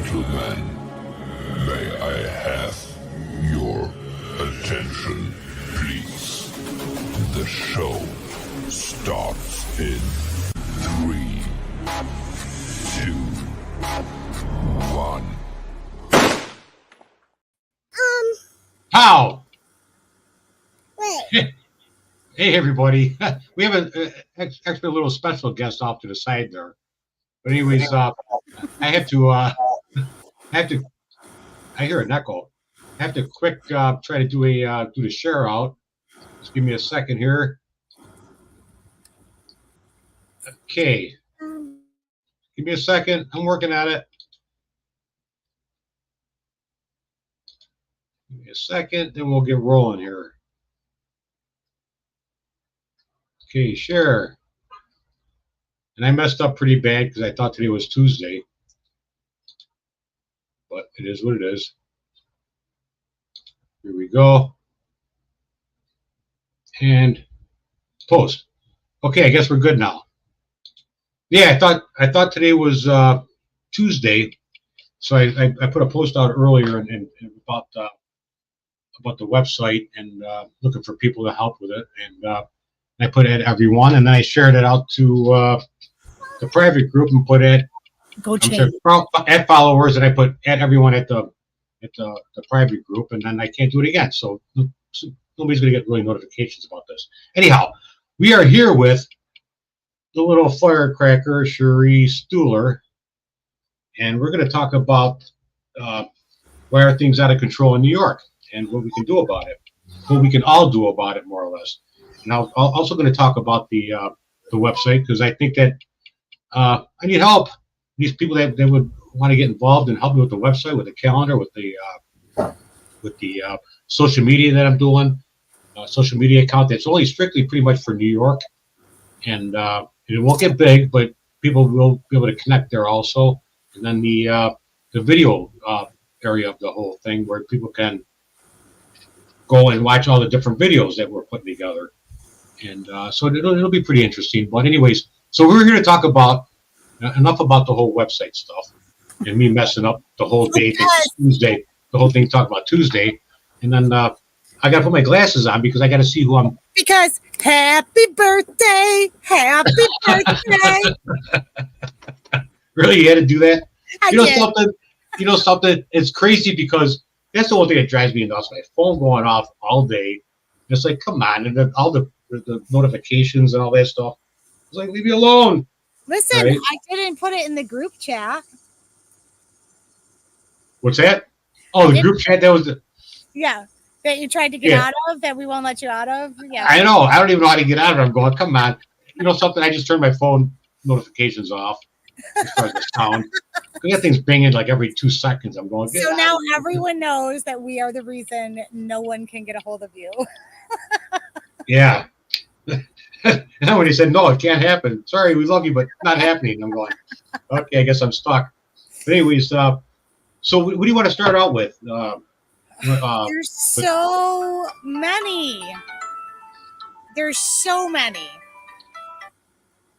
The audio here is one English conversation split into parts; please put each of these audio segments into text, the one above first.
gentlemen, may I have your attention, please? The show starts in 3, 2, 1. Pow! Wait. Hey, everybody. We have an extra little special guest off to the side there. But anyways, I hear an echo. I have to quick try to do the share out. Just give me a second here. Okay. Give me a second. I'm working at it. Give me a second, then we'll get rolling here. Okay, share. And I messed up pretty bad because I thought today was Tuesday. But it is what it is. Here we go. And post. Okay, I guess we're good now. Yeah, I thought today was Tuesday, so I put a post out earlier and about the website and looking for people to help with it, and I put it at everyone, and then I shared it out to the private group and put it at followers, and I put at everyone at the private group, and then I can't do it again. So nobody's going to get really notifications about this. Anyhow, we are here with the little firecracker, Cherie Stuhler, and we're going to talk about why are things out of control in New York and what we can do about it, what we can all do about it, more or less. And I'm also going to talk about the website, because I think that I need help. These people that would want to get involved and help me with the website, with the calendar, with the social media that I'm doing, social media account that's only strictly pretty much for New York, and it won't get big, but people will be able to connect there also. And then the video area of the whole thing, where people can go and watch all the different videos that we're putting together. And so it'll be pretty interesting. But anyways, so we're here to talk about enough about the whole website stuff and me messing up the whole day. Tuesday, the whole thing talk about Tuesday, and then I got to put my glasses on because I got to see who I'm. Because happy birthday. Really, you had to do that? I did. You know something? It's crazy because that's the one thing that drives me nuts. My phone going off all day. It's like, come on, and then all the notifications and all that stuff. It's like, leave me alone. Listen, right? I didn't put it in the group chat. What's that? Oh, the group chat. That was the. Yeah, that you tried to get out of, that we won't let you out of. Yeah, I know. I don't even know how to get out of it. I'm going, come on. You know something? I just turned my phone notifications off as far as the sound. That thing's binging like every 2 seconds. I'm going. So now everyone knows that we are the reason no one can get a hold of you. Yeah. And then when he said, no, it can't happen. Sorry, we love you, but not happening. I'm going, okay, I guess I'm stuck. But anyways, so what do you want to start out with? There's so many. There's so many.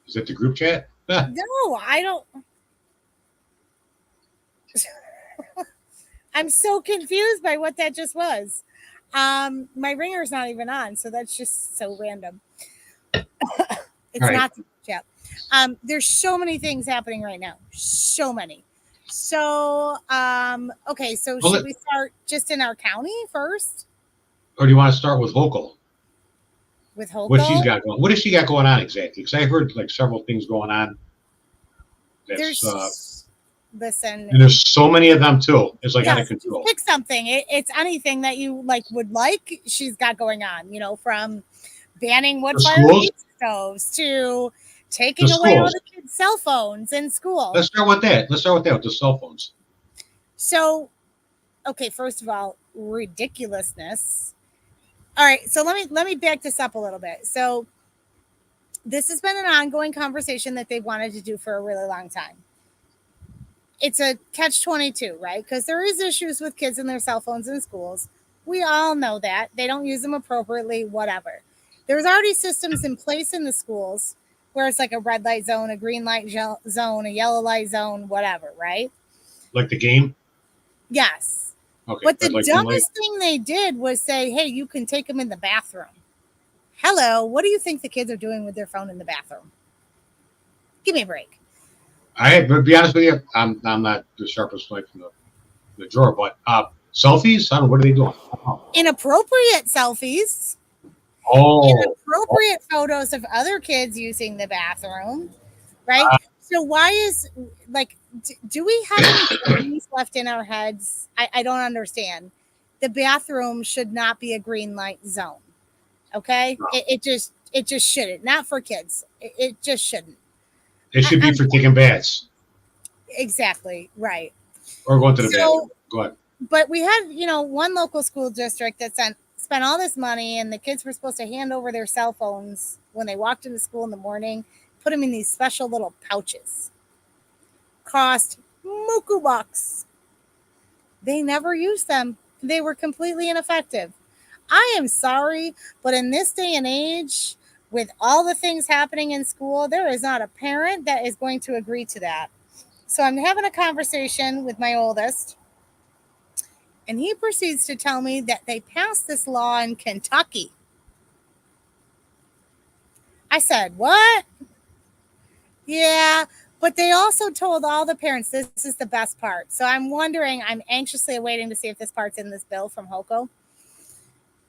Is it the group chat? No, I don't. I'm so confused by what that just was. My ringer's not even on, so that's just so random. It's right. Not the chat. There's so many things happening right now. So many. So, okay, so should we start just in our county first? Or do you want to start with local? With local? What she's got going? What has she got going on exactly? Because I heard like several things going on. Listen. And there's so many of them too. It's like out of control. Pick something. It's anything that you would like. She's got going on. You know, from banning wood fire stoves to taking away all the kids' cell phones in school. Let's start with that. With the cell phones. So, okay, first of all, ridiculousness. All right, so let me back this up a little bit. So, this has been an ongoing conversation that they've wanted to do for a really long time. It's a catch-22, right? Because there is issues with kids and their cell phones in schools. We all know that. They don't use them appropriately, whatever. There's already systems in place in the schools where it's like a red light zone, a green light zone, a yellow light zone, whatever, right? Like the game? Yes. Okay. But the like dumbest thing they did was say, hey, you can take them in the bathroom. Hello, what do you think the kids are doing with their phone in the bathroom? Give me a break. To be honest with you, I'm not the sharpest knife in the drawer, but selfies? I don't know, what are they doing? Inappropriate selfies. Oh. Inappropriate photos of other kids using the bathroom, right? So why is, like, do we have any brains left in our heads? I don't understand. The bathroom should not be a green light zone. Okay, No. it just shouldn't. Not for kids. It just shouldn't. It should be for taking baths Exactly right. or going to the bathroom. Go ahead. But we had, one local school district that spent all this money, and the kids were supposed to hand over their cell phones when they walked into school in the morning, put them in these special little pouches. Cost muku bucks. They never used them. They were completely ineffective. I am sorry, but in this day and age, with all the things happening in school, there is not a parent that is going to agree to that. So I'm having a conversation with my oldest, and he proceeds to tell me that they passed this law in Kentucky. I said, what? Yeah, but they also told all the parents, this is the best part. So I'm anxiously awaiting to see if this part's in this bill from HOCO.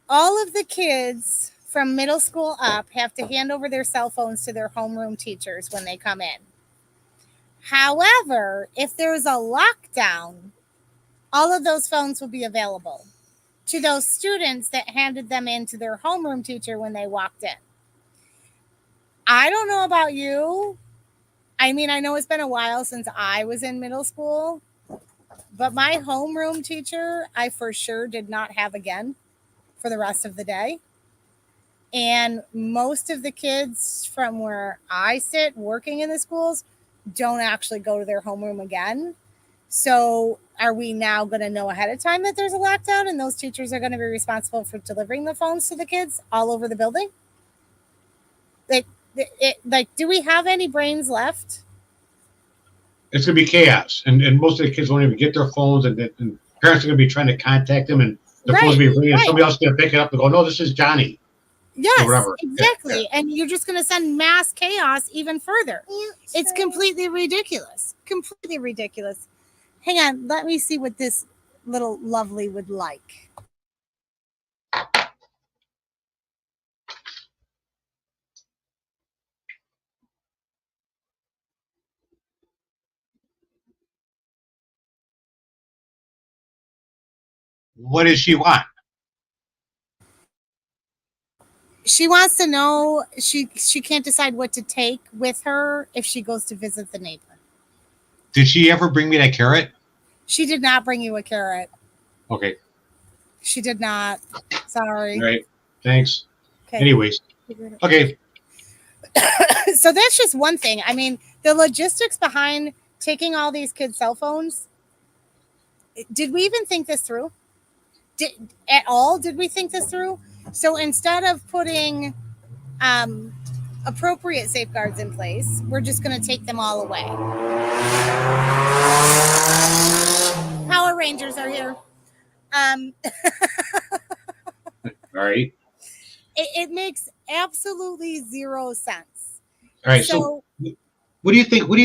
All of the kids from middle school up have to hand over their cell phones to their homeroom teachers when they come in. However, if there's a lockdown, all of those phones will be available to those students that handed them in to their homeroom teacher when they walked in. I don't know about you. I mean, I know it's been a while since I was in middle school, but my homeroom teacher, I for sure did not have again for the rest of the day. And most of the kids from where I sit working in the schools don't actually go to their homeroom again. So are we now going to know ahead of time that there's a lockdown and those teachers are going to be responsible for delivering the phones to the kids all over the building? Like, do we have any brains left? It's going to be chaos. And most of the kids won't even get their phones, and parents are going to be trying to contact them, and the phone's going to be ringing, and somebody else is going to pick it up and go, no, this is Johnny. Yes, exactly. Yeah. And you're just going to send mass chaos even further. It's completely ridiculous. Completely ridiculous. Hang on. Let me see what this little lovely would like. What does she want? She wants to know she can't decide what to take with her if she goes to visit the neighbor. Did she ever bring me that carrot? She did not bring you a carrot. Okay. She did not. Sorry. All right. Thanks. Okay. Anyways. Okay. So that's just one thing. I mean, the logistics behind taking all these kids' cell phones, did we even think this through? Did we think this through? So instead of putting appropriate safeguards in place, we're just going to take them all away. Power Rangers are here. All right. It makes absolutely zero sense. All right. So what do you think? Why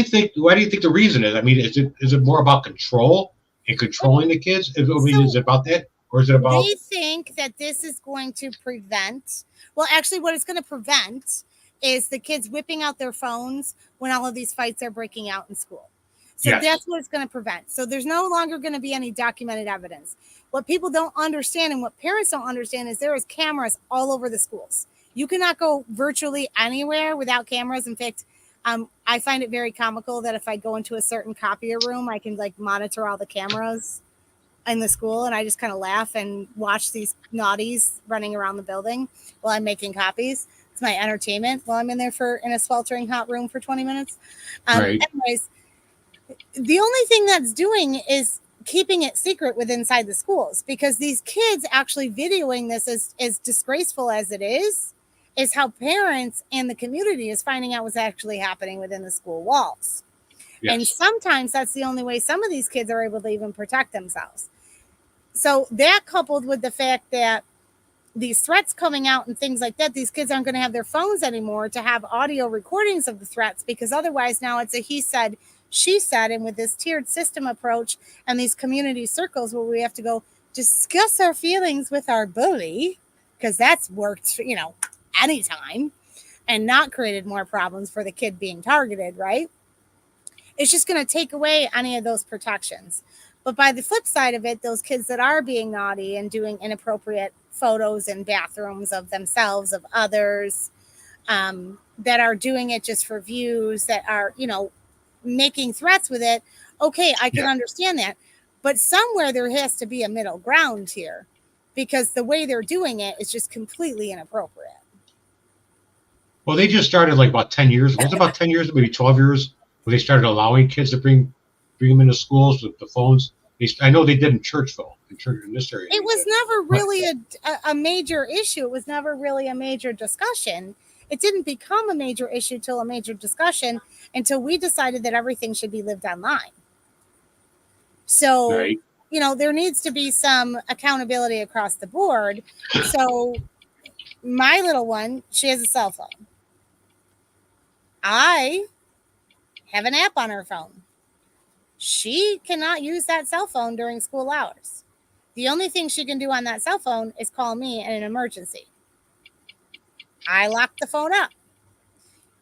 do you think the reason is? I mean, is it more about control and controlling the kids? Is it about that? Or is it about? They think that this is going to prevent. Well, actually, what it's going to prevent is the kids whipping out their phones when all of these fights are breaking out in school. So That's what it's going to prevent. So there's no longer going to be any documented evidence. What people don't understand and what parents don't understand is there is cameras all over the schools. You cannot go virtually anywhere without cameras. In fact, I find it very comical that if I go into a certain copier room, I can monitor all the cameras in the school, and I just kind of laugh and watch these naughties running around the building while I'm making copies. It's my entertainment while I'm in there in a sweltering hot room for 20 minutes. Right. Anyways, the only thing that's doing is keeping it secret inside the schools, because these kids actually videoing this as disgraceful as it is how parents and the community is finding out what's actually happening within the school walls. Yes. And sometimes that's the only way some of these kids are able to even protect themselves. So that, coupled with the fact that these threats coming out and things like that, these kids aren't going to have their phones anymore to have audio recordings of the threats, because otherwise now it's a he said, she said. And with this tiered system approach and these community circles where we have to go discuss our feelings with our bully, because that's worked, anytime, and not created more problems for the kid being targeted, right? It's just going to take away any of those protections. But by the flip side of it, those kids that are being naughty and doing inappropriate photos in bathrooms of themselves, of others, that are doing it just for views, that are, making threats with it. Okay, I can understand that. But somewhere there has to be a middle ground here, because the way they're doing it is just completely inappropriate. Well, they just started like about 10 years. Was it about 10 years, maybe 12 years, where they started allowing kids to bring them into schools with the phones? I know they did in Churchville, in this area. It was never really a major issue. It was never really a major discussion. It didn't become a major issue till a major discussion, until we decided that everything should be lived online. So, right. There needs to be some accountability across the board. So my little one, she has a cell phone. I have an app on her phone. She cannot use that cell phone during school hours. The only thing she can do on that cell phone is call me in an emergency. I lock the phone up.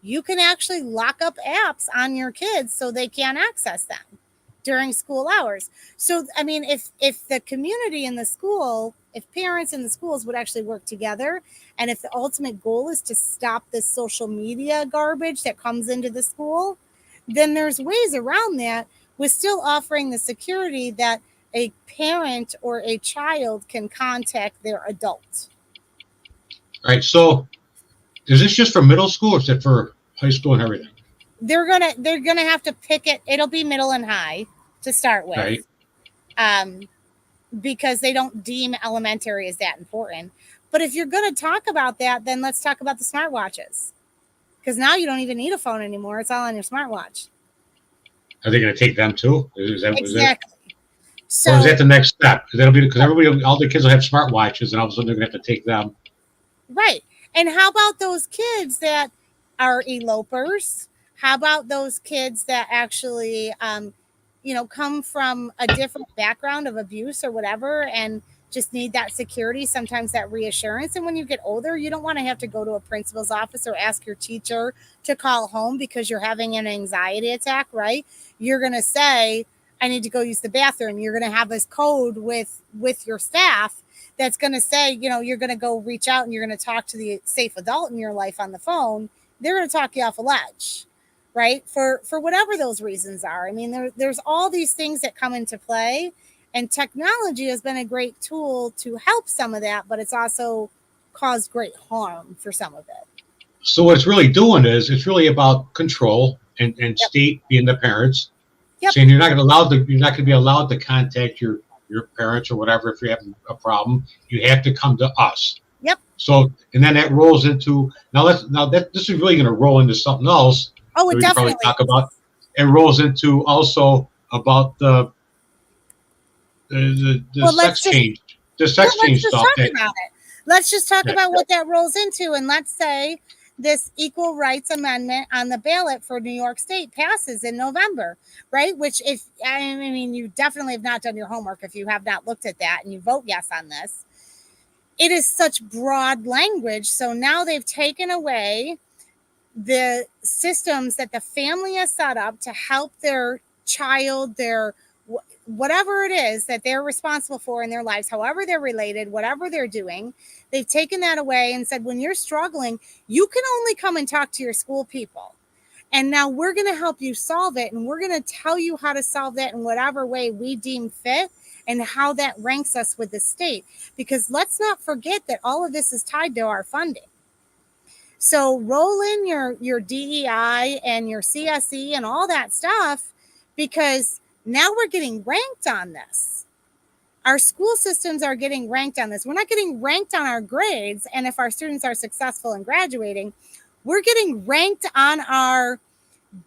You can actually lock up apps on your kids so they can't access them during school hours. So, I mean, if the community in the school, if parents in the schools would actually work together, and if the ultimate goal is to stop this social media garbage that comes into the school, then there's ways around that with still offering the security that a parent or a child can contact their adult. All right. So is this just for middle school, or is it for high school and everything? They're gonna have to pick it. It'll be middle and high to start with. Right. Because they don't deem elementary as that important. But if you're going to talk about that, then let's talk about the smartwatches. Because now you don't even need a phone anymore. It's all on your smartwatch. Are they going to take them too? Exactly. So, or is that the next step? That'll be because all the kids will have smartwatches, and all of a sudden they're going to have to take them. Right. And how about those kids that are elopers? How about those kids that actually, come from a different background of abuse or whatever, and just need that security, sometimes that reassurance. And when you get older, you don't want to have to go to a principal's office or ask your teacher to call home because you're having an anxiety attack, right? You're going to say, I need to go use the bathroom. You're going to have this code with your staff that's going to say, you're going to go reach out and you're going to talk to the safe adult in your life on the phone. They're going to talk you off a ledge, right? For whatever those reasons are. I mean, there's all these things that come into play, and technology has been a great tool to help some of that, but it's also caused great harm for some of it. So what it's really doing is it's really about control and state being the parents. Yep. Saying you're not going to be allowed to contact your parents or whatever if you're having a problem. You have to come to us. Yep. So, and then that rolls into this is really going to roll into something else. Oh, it definitely talk about. It rolls into also about the sex change. The sex change stuff. Let's just talk about what that rolls into, and let's say this equal rights amendment on the ballot for New York State passes in November, right? Which, you definitely have not done your homework if you have not looked at that and you vote yes on this. It is such broad language. So now they've taken away the systems that the family has set up to help their child, their whatever it is that they're responsible for in their lives, however they're related, whatever they're doing. They've taken that away and said, when you're struggling, you can only come and talk to your school people. And now we're going to help you solve it. And we're going to tell you how to solve that in whatever way we deem fit and how that ranks us with the state. Because let's not forget that all of this is tied to our funding. So roll in your DEI and your CSE and all that stuff, because now we're getting ranked on this. Our school systems are getting ranked on this. We're not getting ranked on our grades. And if our students are successful in graduating, we're getting ranked on our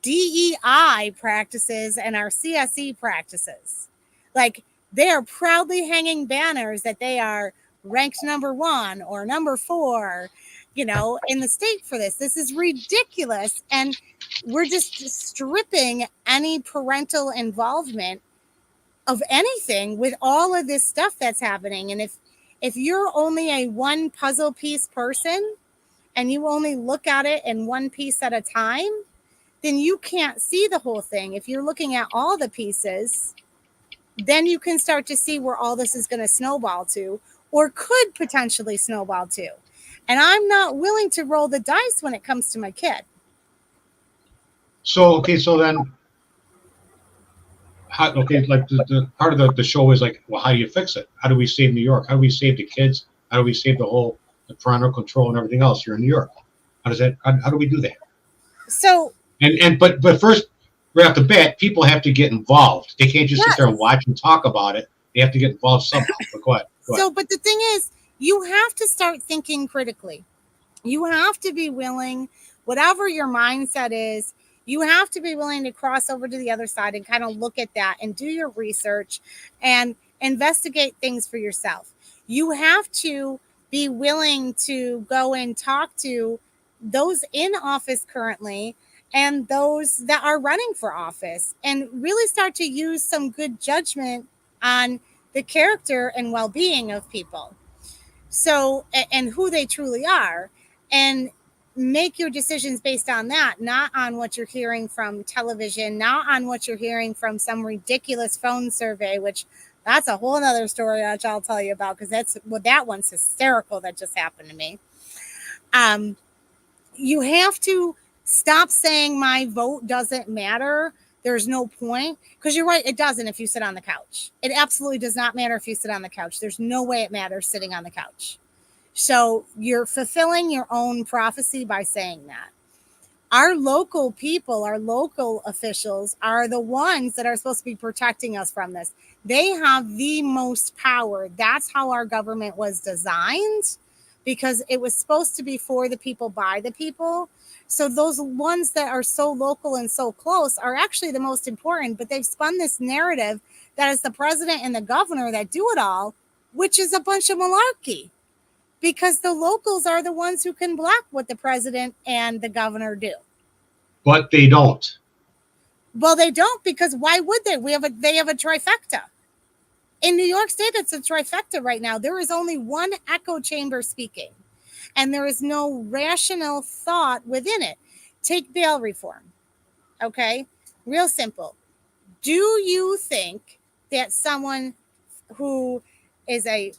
DEI practices and our CSE practices. Like, they are proudly hanging banners that they are ranked number 1 or number 4, in the state for this. This is ridiculous. And we're just stripping any parental involvement of anything with all of this stuff that's happening. And if you're only a one puzzle piece person and you only look at it in one piece at a time, then you can't see the whole thing. If you're looking at all the pieces, then you can start to see where all this is going to snowball to, or could potentially snowball to. And I'm not willing to roll the dice when it comes to my kid. So then, like the part of the show is like, well, how do you fix it? How do we save New York? How do we save the kids? How do we save the parental control and everything else here in New York? How do we do that? So but first, right off the bat, people have to get involved. They can't just sit there and watch and talk about it. They have to get involved somehow. But go ahead. But the thing is, you have to start thinking critically. You have to be willing, whatever your mindset is, you have to be willing to cross over to the other side and kind of look at that and do your research and investigate things for yourself. You have to be willing to go and talk to those in office currently and those that are running for office, and really start to use some good judgment on the character and well-being of people. So, and who they truly are, and make your decisions based on that, not on what you're hearing from television, not on what you're hearing from some ridiculous phone survey, which that's a whole nother story which I'll tell you about, because that one's hysterical that just happened to me. You have to stop saying my vote doesn't matter. There's no point, because you're right, it doesn't if you sit on the couch. It absolutely does not matter if you sit on the couch. There's no way it matters sitting on the couch. So you're fulfilling your own prophecy by saying that. Our local people, our local officials are the ones that are supposed to be protecting us from this. They have the most power. That's how our government was designed, because it was supposed to be for the people, by the people. So those ones that are so local and so close are actually the most important, but they've spun this narrative that it's the president and the governor that do it all, which is a bunch of malarkey, because the locals are the ones who can block what the president and the governor do. But they don't. Well, they don't, because why would they? They have a trifecta. In New York State, it's a trifecta right now. There is only one echo chamber speaking, and there is no rational thought within it. Take bail reform. Okay? Real simple. Do you think that someone who is a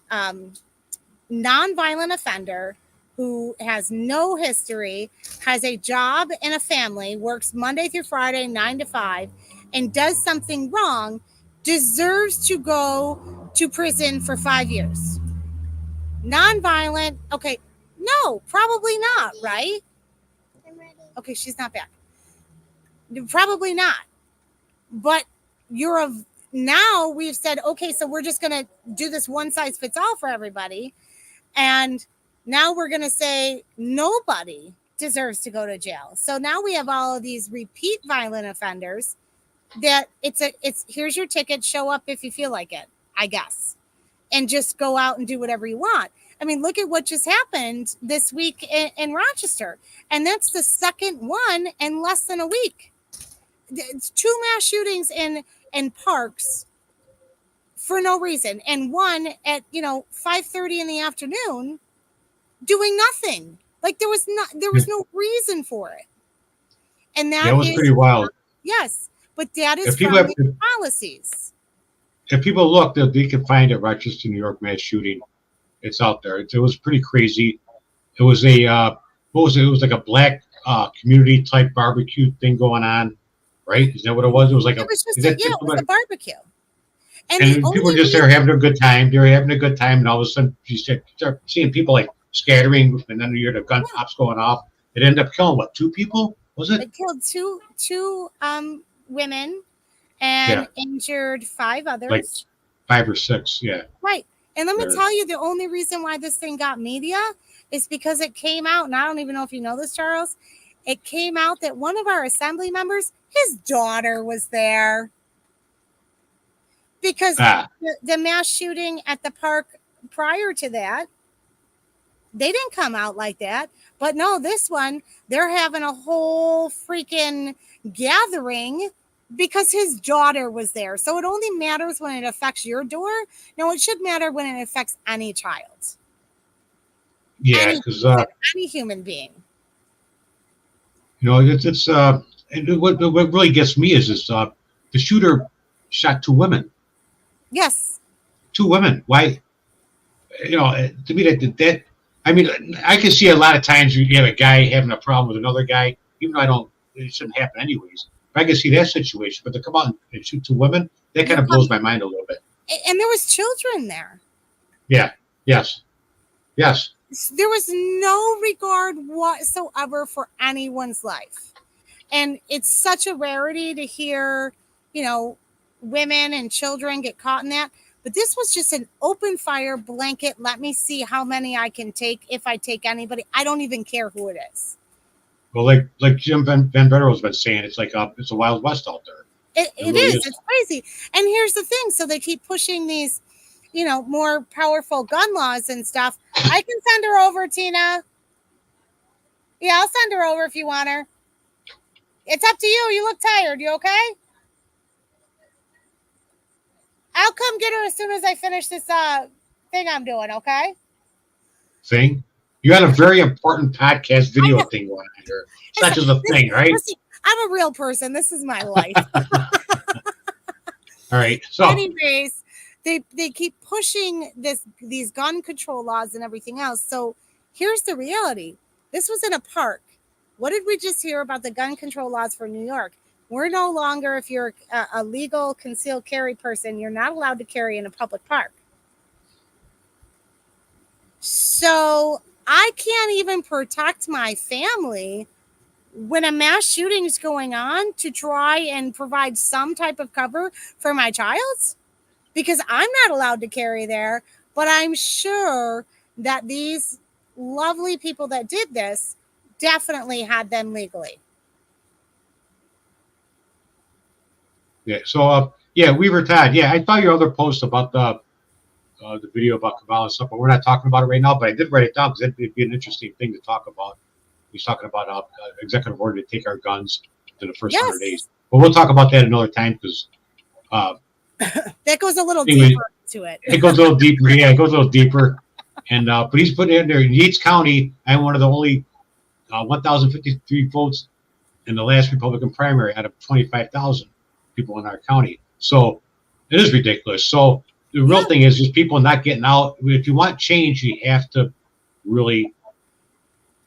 nonviolent offender, who has no history, has a job and a family, works Monday through Friday, 9 to 5, and does something wrong, deserves to go to prison for 5 years? Nonviolent. Okay. No, probably not, right? I'm ready. Okay, she's not back. Probably not. But now we've said, okay, so we're just going to do this one size fits all for everybody. And now we're going to say nobody deserves to go to jail. So now we have all of these repeat violent offenders that it's here's your ticket, show up if you feel like it, I guess, and just go out and do whatever you want. I mean, look at what just happened this week in Rochester. And that's the second one in less than a week. It's 2 mass shootings in parks for no reason. And one at, 5:30 in the afternoon doing nothing. Like there was no reason for it. And that was pretty wild. Yes. But that is from the policies. If people look, they can find it. Rochester, New York mass shooting. It's out there. It was pretty crazy. It was a what was it? It was like a black community type barbecue thing going on, right? Is that what it was? It was like it was a barbecue. And people were just there having a good time. They were having a good time, and all of a sudden you start seeing people like scattering, and then you hear the gun pops going off. It ended up killing 2 people? Was it? It killed two women and injured 5 others. Like 5 or 6, yeah. Right. And let me tell you, the only reason why this thing got media is because it came out, and I don't even know if you know this, Charles. it came out that one of our assembly members, his daughter was there. Because the mass shooting at the park prior to that, they didn't come out like that. But no, this one, they're having a whole freaking gathering because his daughter was there. So it only matters when it affects your door. No, it should matter when it affects any child. Yeah, because any human being. You know, it's what really gets me is the shooter shot 2 women. Yes. 2 women. Why? You know, to me that I mean, I can see a lot of times you have a guy having a problem with another guy, even though it shouldn't happen anyways. I can see that situation, but to come out and shoot 2 women, that kind of blows my mind a little bit. And there was children there. Yeah. Yes. Yes. There was no regard whatsoever for anyone's life. And it's such a rarity to hear, you know, women and children get caught in that. But this was just an open fire blanket. Let me see how many I can take. If I take anybody, I don't even care who it is. Well, like Jim Van Better's been saying, it's like it's a Wild West out there. It really is. It's crazy. And here's the thing. So they keep pushing these, you know, more powerful gun laws and stuff. I can send her over, Tina. Yeah, I'll send her over if you want her. It's up to you. You look tired. You okay? I'll come get her as soon as I finish this thing I'm doing, okay? Thing? You had a very important podcast video thing going on here. It's not just a thing, right? Listen, I'm a real person. This is my life. All right. So anyways, they keep pushing these gun control laws and everything else. So here's the reality. This was in a park. What did we just hear about the gun control laws for New York? We're no longer, if you're a legal concealed carry person, you're not allowed to carry in a public park. So I can't even protect my family when a mass shooting is going on to try and provide some type of cover for my child, because I'm not allowed to carry there. But I'm sure that these lovely people that did this definitely had them legally. Yeah. So Weaver Todd. Yeah, I saw your other post about the video about Kabbalah and stuff, but we're not talking about it right now. But I did write it down because it'd be an interesting thing to talk about. He's talking about executive order to take our guns to the first 100 days. But we'll talk about that another time because that goes a little deeper into it. It goes a little deeper. Yeah, it goes a little deeper. And but he's put in there in Yates County. I'm one of the only 1,053 votes in the last Republican primary out of 25,000 people in our county. So it is ridiculous. So the real thing is just people not getting out. If you want change, you have to really,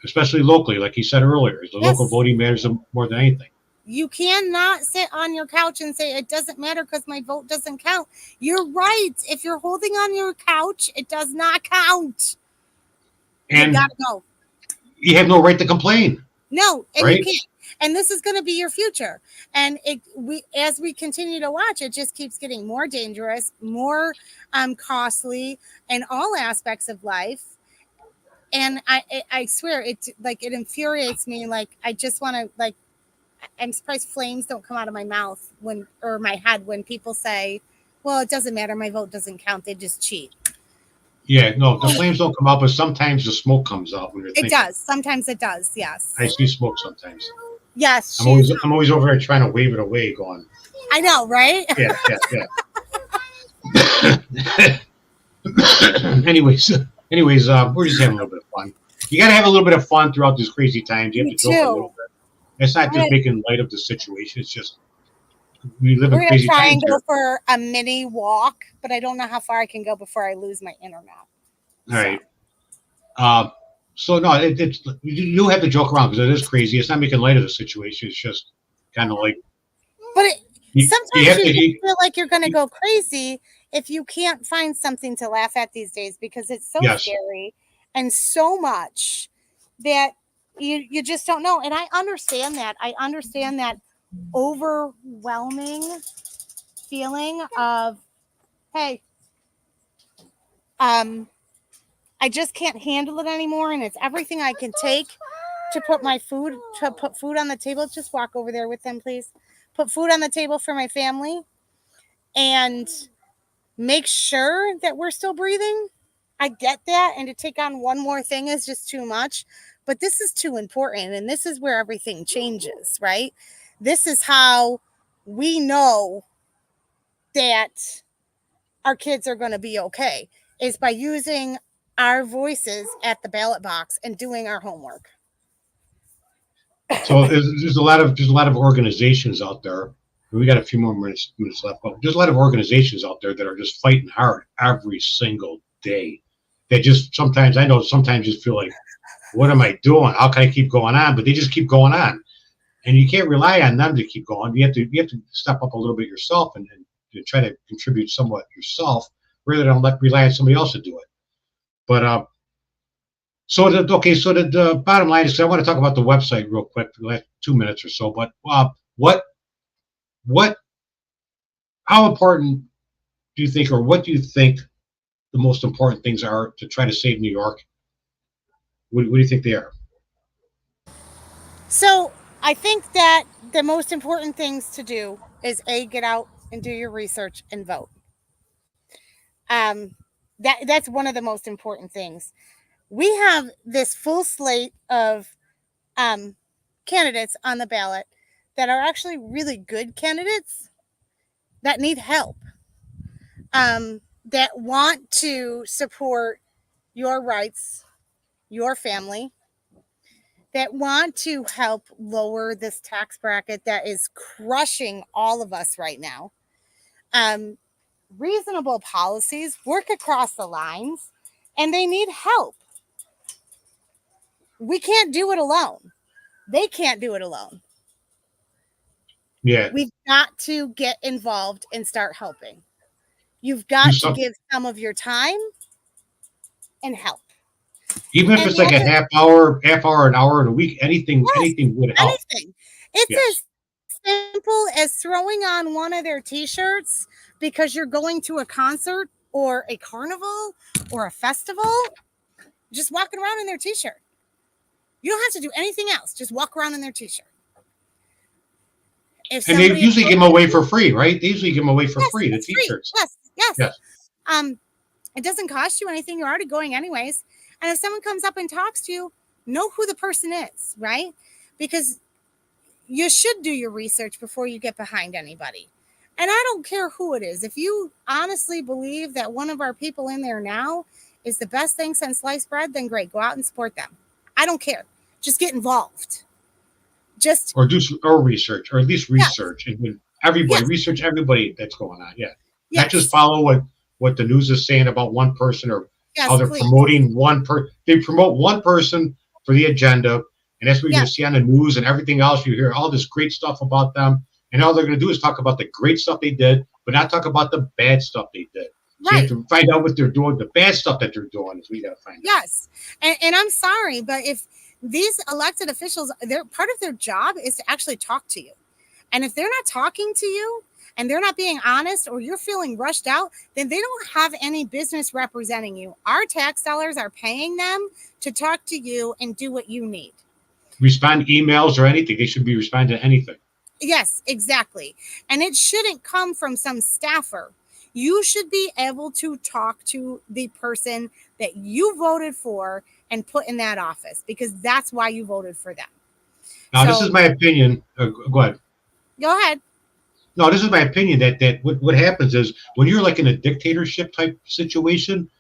especially locally, like he said earlier, the local voting matters more than anything. You cannot sit on your couch and say it doesn't matter because my vote doesn't count. You're right. If you're holding on your couch, it does not count. And you gotta go. You have no right to complain. No, and right? You can't. And this is going to be your future. And as we continue to watch, it just keeps getting more dangerous, more costly in all aspects of life. And I swear it infuriates me. Like I just want to I'm surprised flames don't come out of my mouth or my head when people say, well, it doesn't matter. My vote doesn't count. They just cheat. Yeah, no, the flames don't come out, but sometimes the smoke comes out when you're thinking. It does. Sometimes it does. Yes. I see smoke sometimes. Yes. I'm always over there trying to wave it away, going. I know, right? Yeah. Anyways, we're just having a little bit of fun. You got to have a little bit of fun throughout these crazy times. You have to joke a little bit. It's not just making light of the situation. It's just we live in crazy times. We're going to try and go for a mini walk, but I don't know how far I can go before I lose my internet. All right. So no, it's you have to joke around because it is crazy. It's not making light of the situation. It's just kind of like. But sometimes you feel like you're going to go crazy if you can't find something to laugh at these days because it's so scary and so much that you just don't know. And I understand that. I understand that overwhelming feeling of, hey, I just can't handle it anymore, and it's everything I can take. to put my food, to put food on the table. Just walk over there with them, please. Put food on the table for my family and make sure that we're still breathing. I get that. And to take on one more thing is just too much. But this is too important. And this is where everything changes, right? This is how we know that our kids are going to be okay, is by using our voices at the ballot box and doing our homework. So there's a lot of organizations out there. We got a few more minutes left, but there's a lot of organizations out there that are just fighting hard every single day. They just sometimes just feel like, what am I doing? How can I keep going on? But they just keep going on, and you can't rely on them to keep going. You have to step up a little bit yourself and to try to contribute somewhat yourself, rather than rely on somebody else to do it. But so the bottom line is, 'cause I want to talk about the website real quick for the last 2 minutes or so. But how important do you think, or what do you think the most important things are to try to save New York? What do you think they are? So I think that the most important things to do is get out and do your research and vote. That's one of the most important things. We have this full slate of candidates on the ballot that are actually really good candidates that need help, that want to support your rights, your family, that want to help lower this tax bracket that is crushing all of us right now. Reasonable policies work across the lines, and they need help. We can't do it alone. They can't do it alone. Yeah. We've got to get involved and start helping. You've got to give some of your time and help. Even if it's like a half hour, an hour in a week, anything would help. Anything. It's as simple as throwing on one of their t-shirts because you're going to a concert or a carnival or a festival. Just walking around in their t-shirt. You don't have to do anything else. Just walk around in their t-shirt. And they usually give them away for free, right? They usually give them away for free, the t-shirts. Yes. It doesn't cost you anything. You're already going anyways. And if someone comes up and talks to you, know who the person is, right? Because you should do your research before you get behind anybody. And I don't care who it is. If you honestly believe that one of our people in there now is the best thing since sliced bread, then great. Go out and support them. I don't care. Just get involved. Or do research, or at least research, and everybody research everybody that's going on. Yeah, not just follow what the news is saying about one person, or how they're promoting one person. They promote one person for the agenda, and that's what you're going to see on the news and everything else. You hear all this great stuff about them, and all they're going to do is talk about the great stuff they did, but not talk about the bad stuff they did. So you have to find out what they're doing. The bad stuff that they're doing is what you got to find out. Yes, and I'm sorry, but if these elected officials, part of their job is to actually talk to you. And if they're not talking to you and they're not being honest, or you're feeling rushed out, then they don't have any business representing you. Our tax dollars are paying them to talk to you and do what you need. Respond emails or anything. They should be responding to anything. Yes, exactly. And it shouldn't come from some staffer. You should be able to talk to the person that you voted for and put in that office, because that's why you voted for them. Now, this is my opinion. Go ahead. Go ahead. No, this is my opinion that what happens is, when you're like in a dictatorship type situation,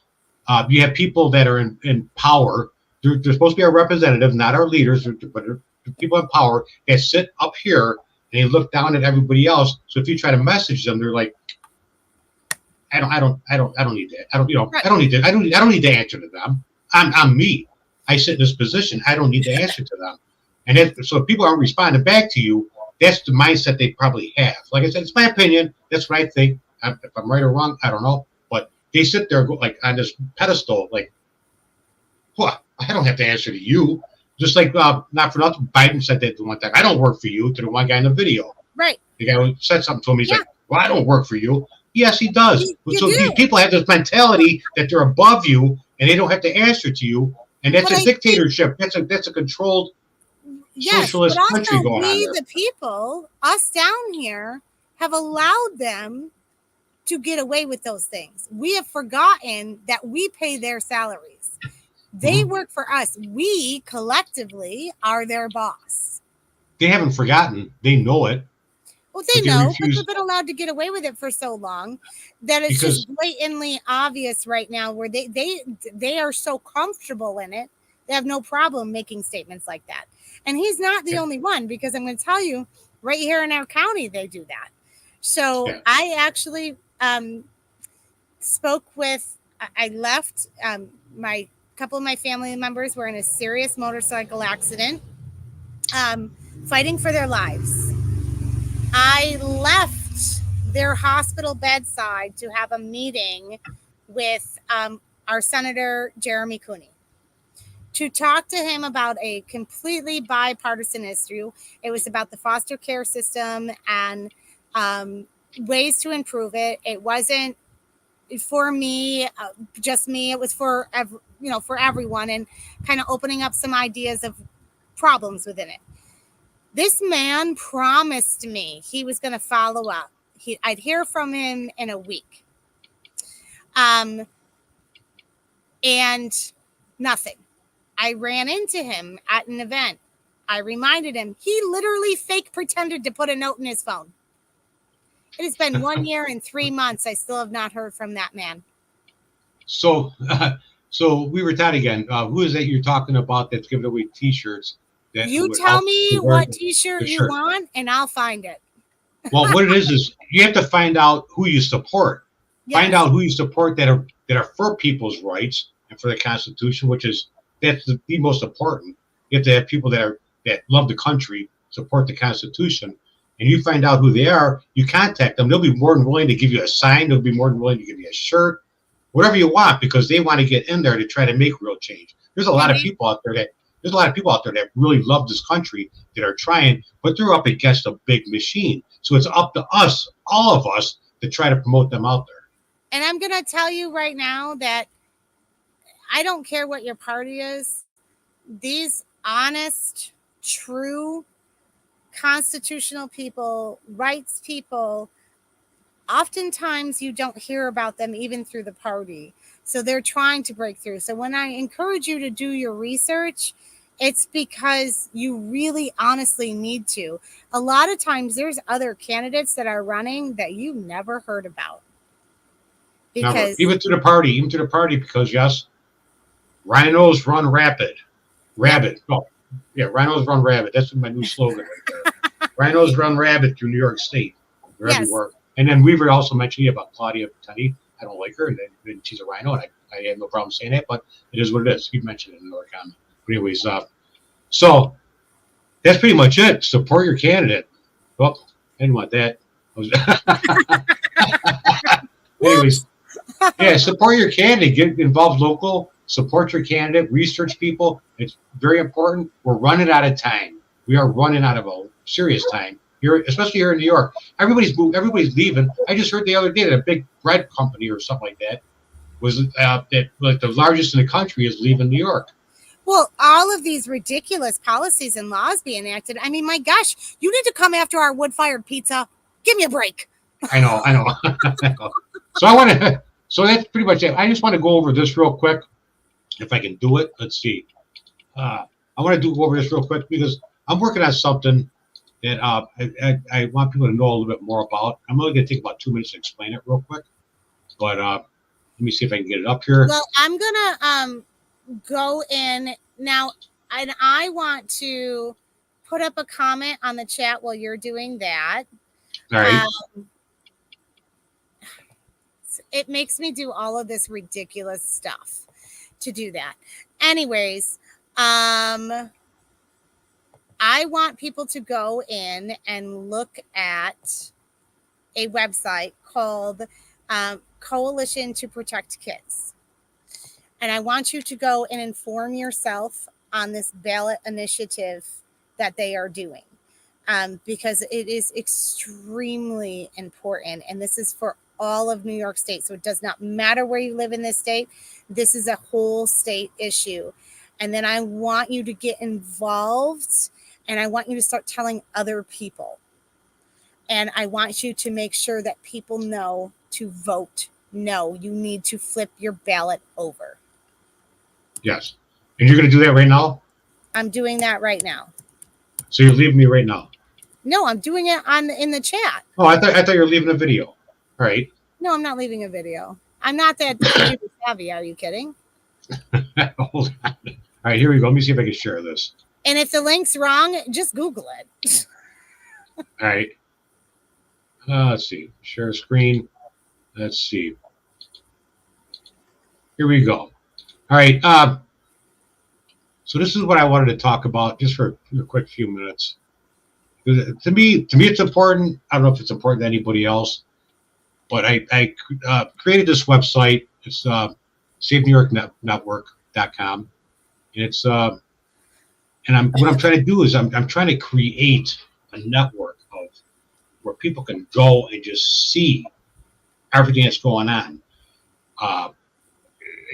you have people that are in power. They're supposed to be our representatives, not our leaders, but they're people in power that sit up here and they look down at everybody else. So if you try to message them, they're like, I don't need that. I don't need that. I don't need to answer to them. I'm me. I sit in this position. I don't need to answer to them. And so if people aren't responding back to you, that's the mindset they probably have. Like I said, it's my opinion. That's what I think. If I'm right or wrong, I don't know. But they sit there like on this pedestal, like, what? I don't have to answer to you. Just like, not for nothing, Biden said that the one time. I don't work for you, to the one guy in the video. Right. The guy who said something to him, he's like, well, I don't work for you. Yes, he does. So these people have this mentality that they're above you and they don't have to answer to you. And that's a dictatorship. That's a controlled Yes, socialist but country also going on we, there. the people, us down here, have allowed them to get away with those things. We have forgotten that we pay their salaries. They work for us. We collectively are their boss. They haven't forgotten. They know it. Well, But they they know, but refuse they've been allowed to get away with it for so long that it's because just blatantly obvious right now where they are so comfortable in it. They have no problem making statements like that. And he's not the only one, because I'm going to tell you, right here in our county, they do that. So I actually spoke with, I left, my couple of my family members were in a serious motorcycle accident, fighting for their lives. I left their hospital bedside to have a meeting with our Senator Jeremy Cooney to talk to him about a completely bipartisan issue. It was about the foster care system and ways to improve it. It wasn't for me, just me. It was for for everyone, and kind of opening up some ideas of problems within it. This man promised me he was going to follow up. I'd hear from him in a week. And nothing. I ran into him at an event. I reminded him. He literally fake pretended to put a note in his phone. It has been 1 year and 3 months. I still have not heard from that man. so so we were tied again. Who is that you're talking about that's giving away T-shirts? You tell me what T-shirt you want, and I'll find it. Well, what it is you have to find out who you support. Yes. Find out who you support that are for people's rights and for the Constitution, that's the most important. You have to have people that love the country, support the Constitution, and you find out who they are. You contact them; they'll be more than willing to give you a sign. They'll be more than willing to give you a shirt, whatever you want, because they want to get in there to try to make real change. There's a lot of people out there that really love this country that are trying, but they're up against a big machine. So it's up to us, all of us, to try to promote them out there. And I'm going to tell you right now that I don't care what your party is. These honest, true, constitutional people, rights people, oftentimes you don't hear about them even through the party. So they're trying to break through. So when I encourage you to do your research, it's because you really honestly need to. A lot of times there's other candidates that are running that you never heard about. Because never. Even to the party, because yes, rhinos run rapid. Rabbit. Oh, yeah, rhinos run rabbit. That's my new slogan right there. Rhinos run rabbit through New York State. They're everywhere. And then Weaver also mentioned about Claudia Petty. I don't like her, and then she's a rhino, and I have no problem saying that, but it is what it is. He mentioned it in another comment. But anyways, so that's pretty much it. Support your candidate. Well, I didn't want that. Anyways, yeah, support your candidate. Get involved local. Support your candidate. Research people. It's very important. We're running out of time. We are running out of a serious time here, especially here in New York. Everybody's leaving. I just heard the other day that a big bread company or something like that was that like the largest in the country is leaving New York. Well, all of these ridiculous policies and laws being enacted. I mean, my gosh, you need to come after our wood-fired pizza. Give me a break. I know. So that's pretty much it. I just want to go over this real quick, if I can do it. Let's see. I want to go over this real quick because I'm working on something that I want people to know a little bit more about. I'm only going to take about 2 minutes to explain it real quick, but let me see if I can get it up here. Well, I'm gonna go in now, and I want to put up a comment on the chat while you're doing that. All right. It makes me do all of this ridiculous stuff to do that. Anyways, I want people to go in and look at a website called Coalition to Protect Kids. And I want you to go and inform yourself on this ballot initiative that they are doing, because it is extremely important. And this is for all of New York State. So it does not matter where you live in this state. This is a whole state issue. And then I want you to get involved And I want you to start telling other people. And I want you to make sure that people know to vote no. You need to flip your ballot over. Yes. And you're going to do that right now? I'm doing that right now. So you're leaving me right now? No, I'm doing it in the chat. Oh, I thought you were leaving a video. All right. No, I'm not leaving a video. I'm not that computer savvy. Are you kidding? Hold on. All right, here we go. Let me see if I can share this. And if the link's wrong, just Google it. All right. Let's see. Share screen. Let's see. Here we go. All right. So this is what I wanted to talk about just for a quick few minutes. To me, it's important. I don't know if it's important to anybody else, but I created this website. It's SaveNewYorkNetwork.com, and it's what I'm trying to do is I'm trying to create a network of where people can go and just see everything that's going on,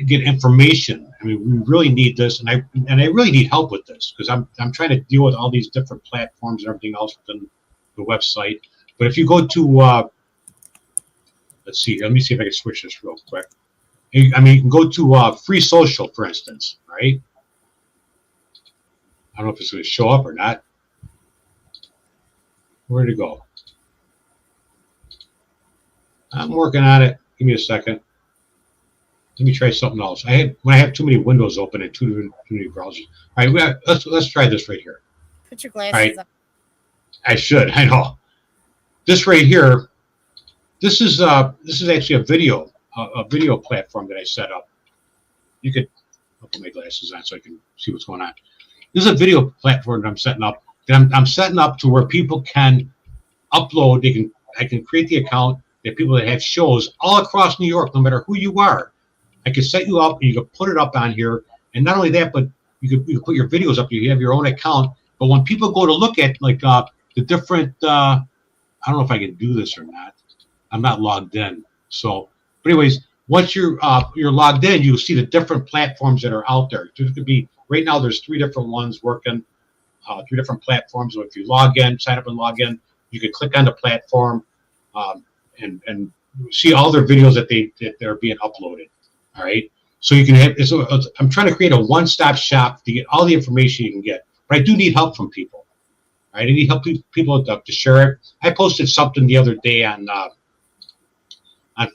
get information. I mean, we really need this, and I really need help with this because I'm trying to deal with all these different platforms and everything else within the website. But if you go to let's see, let me see if I can switch this real quick. I mean, you can go to Free Social, for instance, right? I don't know if it's going to show up or not. Where'd it go? I'm working on it. Give me a second. Let me try something else. When I have too many windows open and too many browsers. All right, let's try this right here. Put your glasses up. I should. I know. This right here. This is actually a video platform that I set up. You could I'll put my glasses on so I can see what's going on. This is a video platform that I'm setting up. I'm setting up to where people can upload. I can create the account. There are people that have shows all across New York, no matter who you are. I can set you up and you can put it up on here. And not only that, but you can put your videos up. You have your own account. But when people go to look at like the different, I don't know if I can do this or not. I'm not logged in. So, but anyways, once you're logged in, you'll see the different platforms that are out there. So it could be right now. There's 3 different ones working, 3 different platforms. So if you log in, sign up and log in, you can click on the platform and see all their videos that are being uploaded. All right. So you can have. I'm trying to create a one-stop shop to get all the information you can get. But I do need help from people. All right. I need help people to share it. I posted something the other day on